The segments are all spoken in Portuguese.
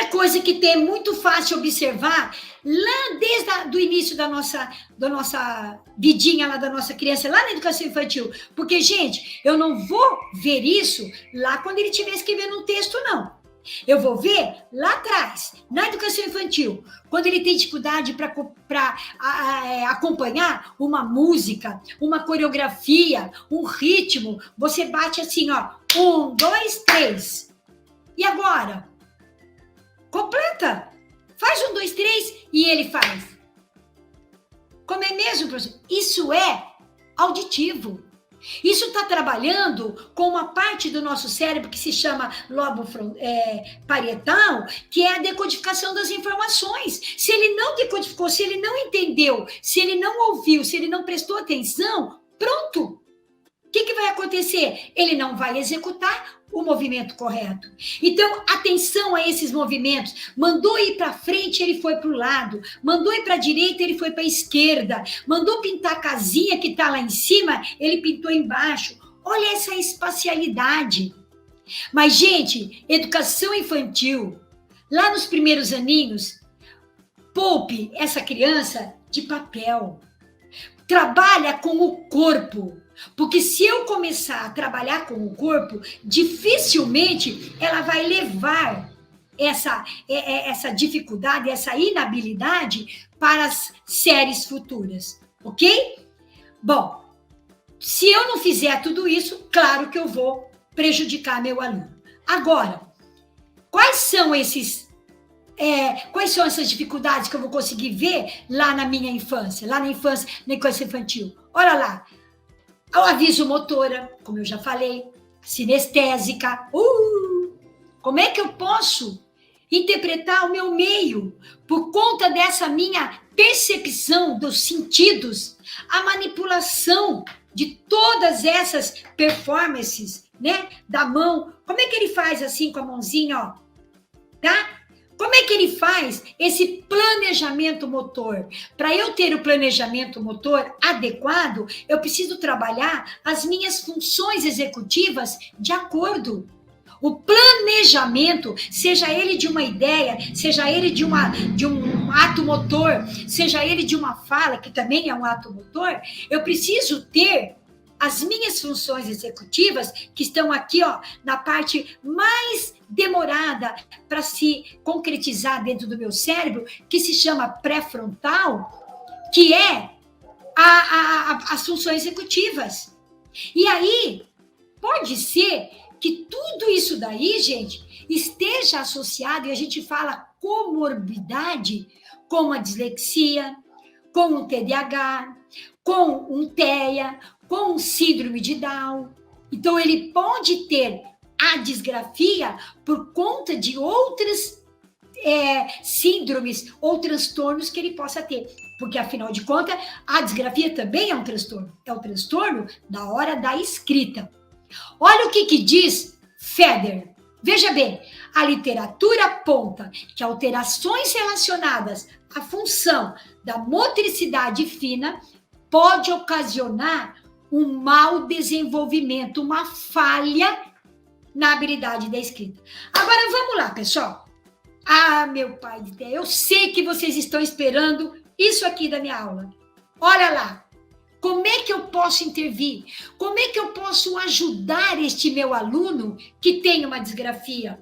Outra coisa que tem muito fácil observar, lá desde o início da nossa vidinha, lá da nossa criança, lá na educação infantil. Porque, gente, eu não vou ver isso lá quando ele estiver escrevendo um texto, não. Eu vou ver lá atrás, na educação infantil, quando ele tem dificuldade para acompanhar uma música, uma coreografia, um ritmo. Você bate assim, ó, 1, 2, 3. E agora? Completa. Faz 1, 2, 3 e ele faz. Como é mesmo, professor? Isso é auditivo. Isso está trabalhando com uma parte do nosso cérebro que se chama lobo parietal, que é a decodificação das informações. Se ele não decodificou, se ele não entendeu, se ele não ouviu, se ele não prestou atenção, pronto. O que vai acontecer? Ele não vai executar o movimento correto. Então, atenção a esses movimentos. Mandou ir para frente, ele foi para o lado. Mandou ir para a direita, ele foi para a esquerda. Mandou pintar a casinha que está lá em cima, ele pintou embaixo. Olha essa espacialidade. Mas, gente, educação infantil, lá nos primeiros aninhos, poupe essa criança de papel. Trabalha com o corpo. Porque se eu começar a trabalhar com o corpo, dificilmente ela vai levar essa dificuldade, essa inabilidade para as séries futuras, ok? Bom, se eu não fizer tudo isso, claro que eu vou prejudicar meu aluno. Agora, quais são essas dificuldades que eu vou conseguir ver lá na minha infância, lá na infância infantil? Olha lá. O aviso motora, como eu já falei, sinestésica. Como é que eu posso interpretar o meu meio por conta dessa minha percepção dos sentidos, a manipulação de todas essas performances, né, da mão? Como é que ele faz assim com a mãozinha, ó, tá? Como é que ele faz esse planejamento motor? Para eu ter o planejamento motor adequado, eu preciso trabalhar as minhas funções executivas de acordo. O planejamento, seja ele de uma ideia, seja ele de um ato motor, seja ele de uma fala, que também é um ato motor, eu preciso ter as minhas funções executivas, que estão aqui, ó, na parte mais demorada para se concretizar dentro do meu cérebro, que se chama pré-frontal, que é as funções executivas. E aí, pode ser que tudo isso daí, gente, esteja associado, e a gente fala comorbidade, como a dislexia, com o TDAH, com um TEA, com um síndrome de Down. Então, ele pode ter a disgrafia por conta de outras síndromes ou transtornos que ele possa ter. Porque, afinal de contas, a disgrafia também é um transtorno. É o transtorno da hora da escrita. Olha o que diz Feder. Veja bem, a literatura aponta que alterações relacionadas à função da motricidade fina pode ocasionar um mau desenvolvimento, uma falha na habilidade da escrita. Agora, vamos lá, pessoal. Meu pai de Deus, eu sei que vocês estão esperando isso aqui da minha aula. Olha lá. Como é que eu posso intervir? Como é que eu posso ajudar este meu aluno que tem uma disgrafia?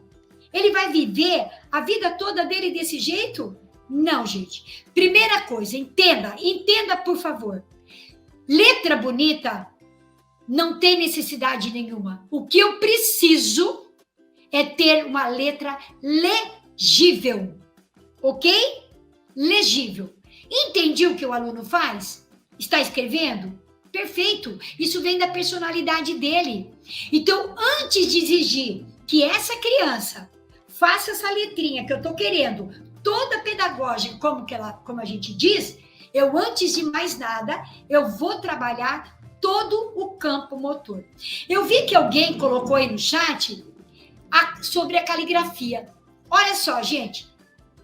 Ele vai viver a vida toda dele desse jeito? Não, gente. Primeira coisa, entenda, por favor. Letra bonita não tem necessidade nenhuma. O que eu preciso é ter uma letra legível, ok? Legível. Entendi o que o aluno faz? Está escrevendo? Perfeito. Isso vem da personalidade dele. Então, antes de exigir que essa criança faça essa letrinha que eu estou querendo, toda pedagógica, como a gente diz, eu, antes de mais nada, eu vou trabalhar todo o campo motor. Eu vi que alguém colocou aí no chat sobre a caligrafia. Olha só, gente.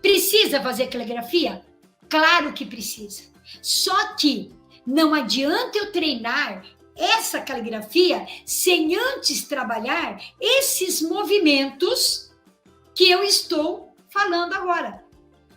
Precisa fazer caligrafia? Claro que precisa. Só que não adianta eu treinar essa caligrafia sem antes trabalhar esses movimentos que eu estou falando agora.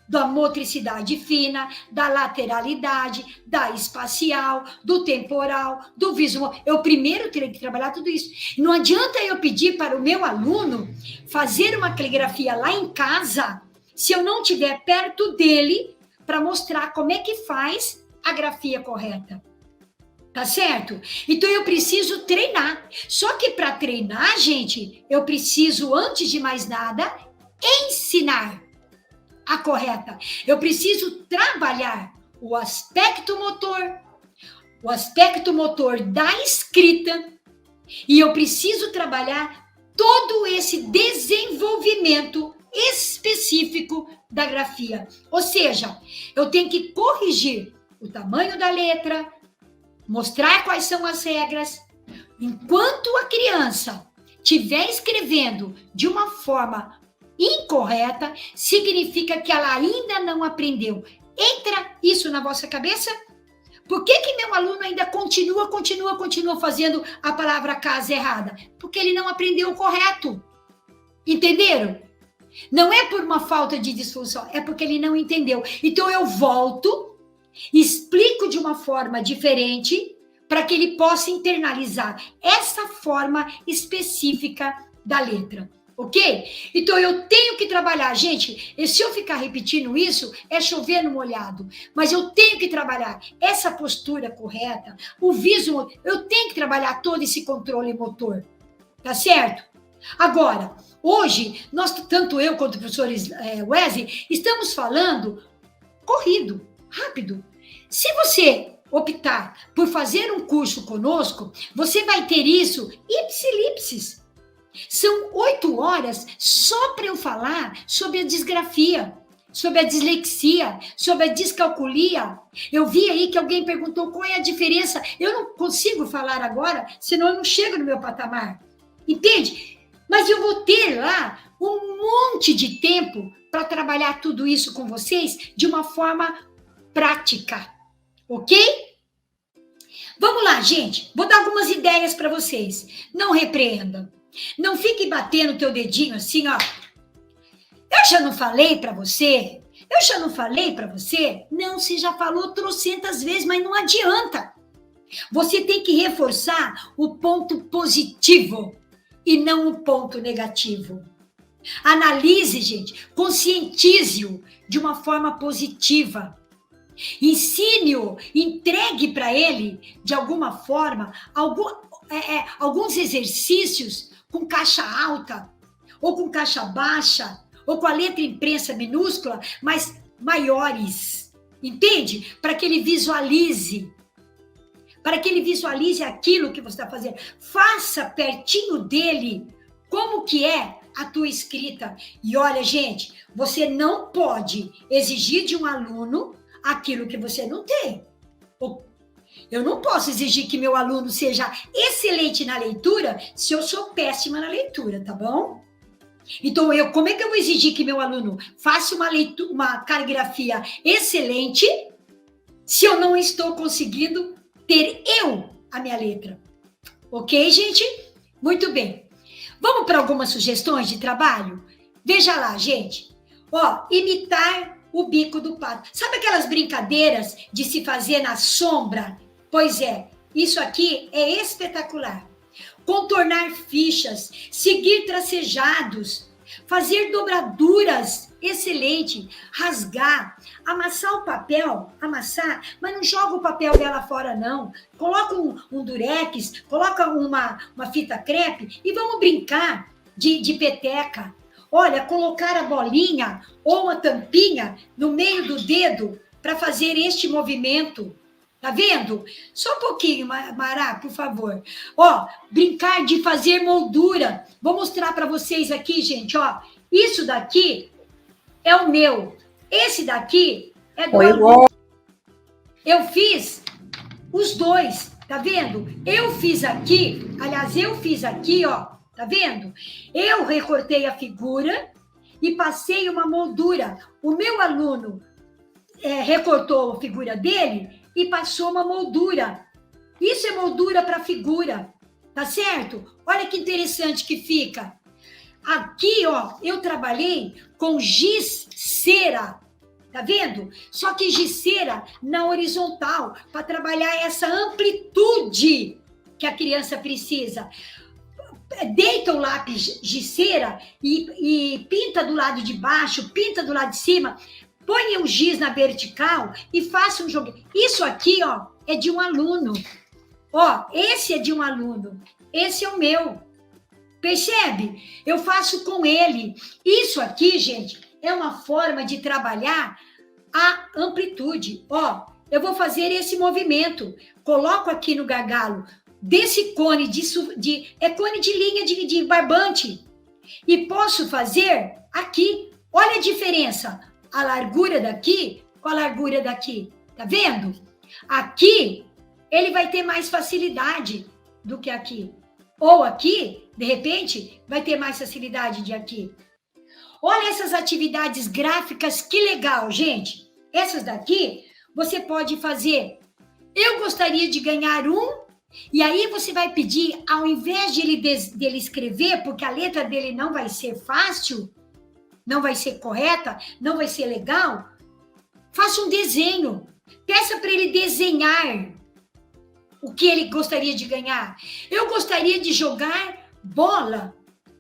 Da motricidade fina, da lateralidade, da espacial, do temporal, do visual. Eu primeiro teria que trabalhar tudo isso. Não adianta eu pedir para o meu aluno fazer uma caligrafia lá em casa, se eu não estiver perto dele para mostrar como é que faz a grafia correta. Tá certo? Então eu preciso treinar. Só que para treinar, gente, eu preciso, antes de mais nada, ensinar a correta. Eu preciso trabalhar o aspecto motor da escrita, e eu preciso trabalhar todo esse desenvolvimento específico da grafia. Ou seja, eu tenho que corrigir o tamanho da letra, mostrar quais são as regras. Enquanto a criança estiver escrevendo de uma forma incorreta, significa que ela ainda não aprendeu. Entra isso na vossa cabeça? Por que meu aluno ainda continua fazendo a palavra casa errada? Porque ele não aprendeu o correto. Entenderam? Não é por uma falta de disfunção, é porque ele não entendeu. Então eu volto, explico de uma forma diferente para que ele possa internalizar essa forma específica da letra. Ok? Então eu tenho que trabalhar, gente, e se eu ficar repetindo isso, é chover no molhado, mas eu tenho que trabalhar essa postura correta, o visual, eu tenho que trabalhar todo esse controle motor, tá certo? Agora, hoje, tanto eu quanto o professor Wesley, estamos falando corrido, rápido. Se você optar por fazer um curso conosco, você vai ter isso ipsilipsis. São 8 horas só para eu falar sobre a disgrafia, sobre a dislexia, sobre a descalculia. Eu vi aí que alguém perguntou qual é a diferença. Eu não consigo falar agora, senão eu não chego no meu patamar. Entende? Mas eu vou ter lá um monte de tempo para trabalhar tudo isso com vocês de uma forma prática. Ok? Vamos lá, gente. Vou dar algumas ideias para vocês. Não repreenda. Não fique batendo o teu dedinho assim, ó. Eu já não falei para você? Eu já não falei para você? Não, você já falou trocentas vezes, mas não adianta. Você tem que reforçar o ponto positivo e não o ponto negativo. Analise, gente, conscientize-o de uma forma positiva. Ensine-o, entregue para ele, de alguma forma, alguns exercícios com caixa alta, ou com caixa baixa, ou com a letra impressa minúscula, mas maiores. Entende? Para que ele visualize. Para que ele visualize aquilo que você está fazendo. Faça pertinho dele como que é a tua escrita. E olha, gente, você não pode exigir de um aluno aquilo que você não tem. Eu não posso exigir que meu aluno seja excelente na leitura se eu sou péssima na leitura, tá bom? Então, como é que eu vou exigir que meu aluno faça uma caligrafia excelente se eu não estou conseguindo ter a minha letra? Ok, gente? Muito bem. Vamos para algumas sugestões de trabalho? Veja lá, gente. Ó, imitar o bico do pato. Sabe aquelas brincadeiras de se fazer na sombra? Pois é, isso aqui é espetacular. Contornar fichas, seguir tracejados, fazer dobraduras, excelente. Rasgar, amassar o papel, mas não joga o papel dela fora, não. Coloca um durex, coloca uma fita crepe e vamos brincar de peteca. Olha, colocar a bolinha ou uma tampinha no meio do dedo para fazer este movimento. Tá vendo? Só um pouquinho, Mará, por favor. Ó, brincar de fazer moldura. Vou mostrar para vocês aqui, gente, ó. Isso daqui é o meu. Esse daqui é do aluno. Eu fiz os dois, tá vendo? Eu fiz aqui, ó. Tá vendo? Eu recortei a figura e passei uma moldura. O meu aluno recortou a figura dele e passou uma moldura. Isso é moldura para figura, tá certo? Olha que interessante que fica. Aqui, ó, eu trabalhei com giz cera. Tá vendo? Só que giz cera na horizontal, para trabalhar essa amplitude que a criança precisa. Deita o lápis giz cera e pinta do lado de baixo, pinta do lado de cima, põe o giz na vertical e faça um jogo. Isso aqui, ó, é de um aluno. Ó, esse é de um aluno. Esse é o meu. Percebe? Eu faço com ele. Isso aqui, gente, é uma forma de trabalhar a amplitude. Ó, eu vou fazer esse movimento. Coloco aqui no gargalo desse cone é cone de linha de barbante. E posso fazer aqui. Olha a diferença. A largura daqui com a largura daqui. Tá vendo? Aqui, ele vai ter mais facilidade do que aqui. Ou aqui, de repente, vai ter mais facilidade de aqui. Olha essas atividades gráficas, que legal, gente. Essas daqui, você pode fazer. Eu gostaria de ganhar um, e aí você vai pedir, ao invés de dele escrever, porque a letra dele não vai ser fácil, não vai ser correta, não vai ser legal, faça um desenho. Peça para ele desenhar o que ele gostaria de ganhar. Eu gostaria de jogar bola,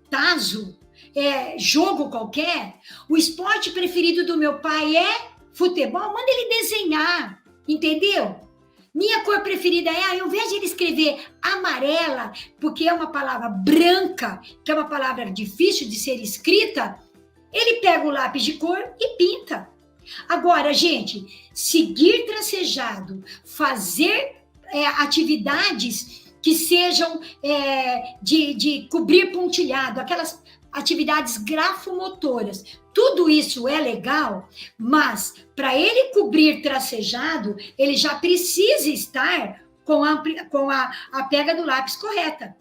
tazo, jogo qualquer. O esporte preferido do meu pai é futebol. Manda ele desenhar, entendeu? Minha cor preferida é, ao invés de ele escrever amarela, porque é uma palavra branca, que é uma palavra difícil de ser escrita, ele pega o lápis de cor e pinta. Agora, gente, seguir tracejado, fazer atividades que sejam de cobrir pontilhado, aquelas atividades grafomotoras. Tudo isso é legal, mas para ele cobrir tracejado, ele já precisa estar com a pega do lápis correta.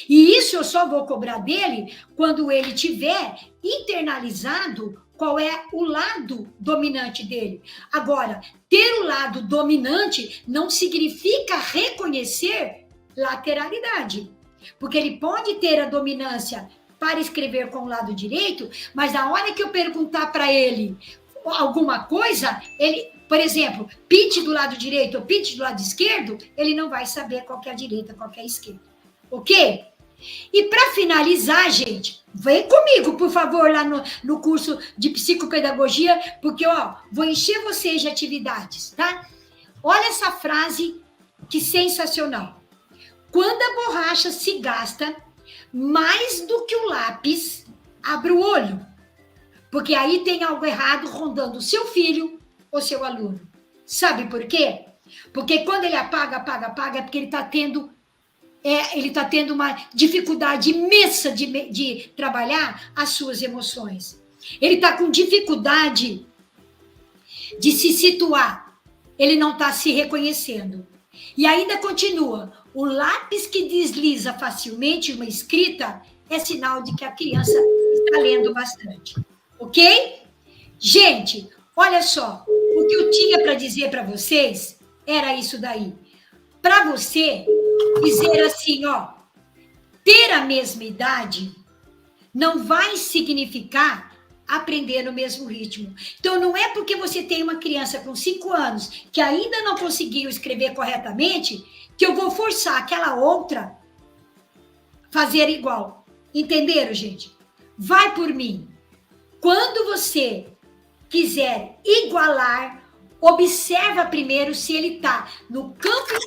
E isso eu só vou cobrar dele quando ele tiver internalizado qual é o lado dominante dele. Agora, ter o lado dominante não significa reconhecer lateralidade, porque ele pode ter a dominância para escrever com o lado direito, mas na hora que eu perguntar para ele alguma coisa, ele, por exemplo, pinte do lado direito ou pinte do lado esquerdo, ele não vai saber qual que é a direita, qual que é a esquerda. Ok? E para finalizar, gente, vem comigo, por favor, lá no curso de psicopedagogia, porque, ó, vou encher vocês de atividades, tá? Olha essa frase, que sensacional. Quando a borracha se gasta mais do que o lápis, abre o olho. Porque aí tem algo errado rondando o seu filho ou seu aluno. Sabe por quê? Porque quando ele apaga, é porque ele está tendo uma dificuldade imensa de trabalhar as suas emoções. Ele está com dificuldade de se situar. Ele não está se reconhecendo. E ainda continua. O lápis que desliza facilmente uma escrita é sinal de que a criança está lendo bastante. Ok? Gente, olha só. O que eu tinha para dizer para vocês era isso daí. Para você dizer assim, ó, ter a mesma idade não vai significar aprender no mesmo ritmo. Então, não é porque você tem uma criança com 5 anos que ainda não conseguiu escrever corretamente que eu vou forçar aquela outra a fazer igual. Entenderam, gente? Vai por mim. Quando você quiser igualar, observa primeiro se ele está no campo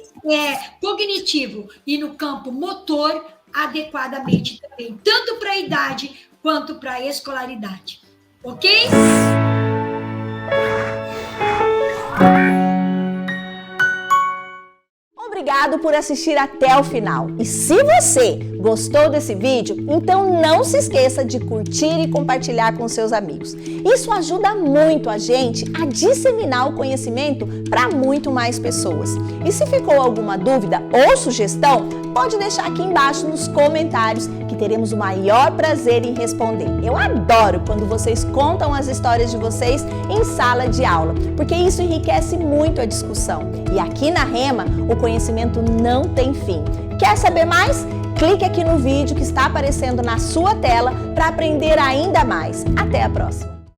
cognitivo e no campo motor adequadamente também, tanto para a idade quanto para a escolaridade. Ok? Obrigado por assistir até o final. E se você gostou desse vídeo, então não se esqueça de curtir e compartilhar com seus amigos. Isso ajuda muito a gente a disseminar o conhecimento para muito mais pessoas. E se ficou alguma dúvida ou sugestão, pode deixar aqui embaixo nos comentários que teremos o maior prazer em responder. Eu adoro quando vocês contam as histórias de vocês em sala de aula, porque isso enriquece muito a discussão. E aqui na Rema, o conhecimento não tem fim. Quer saber mais? clique aqui no vídeo que está aparecendo na sua tela para aprender ainda mais. Até a próxima!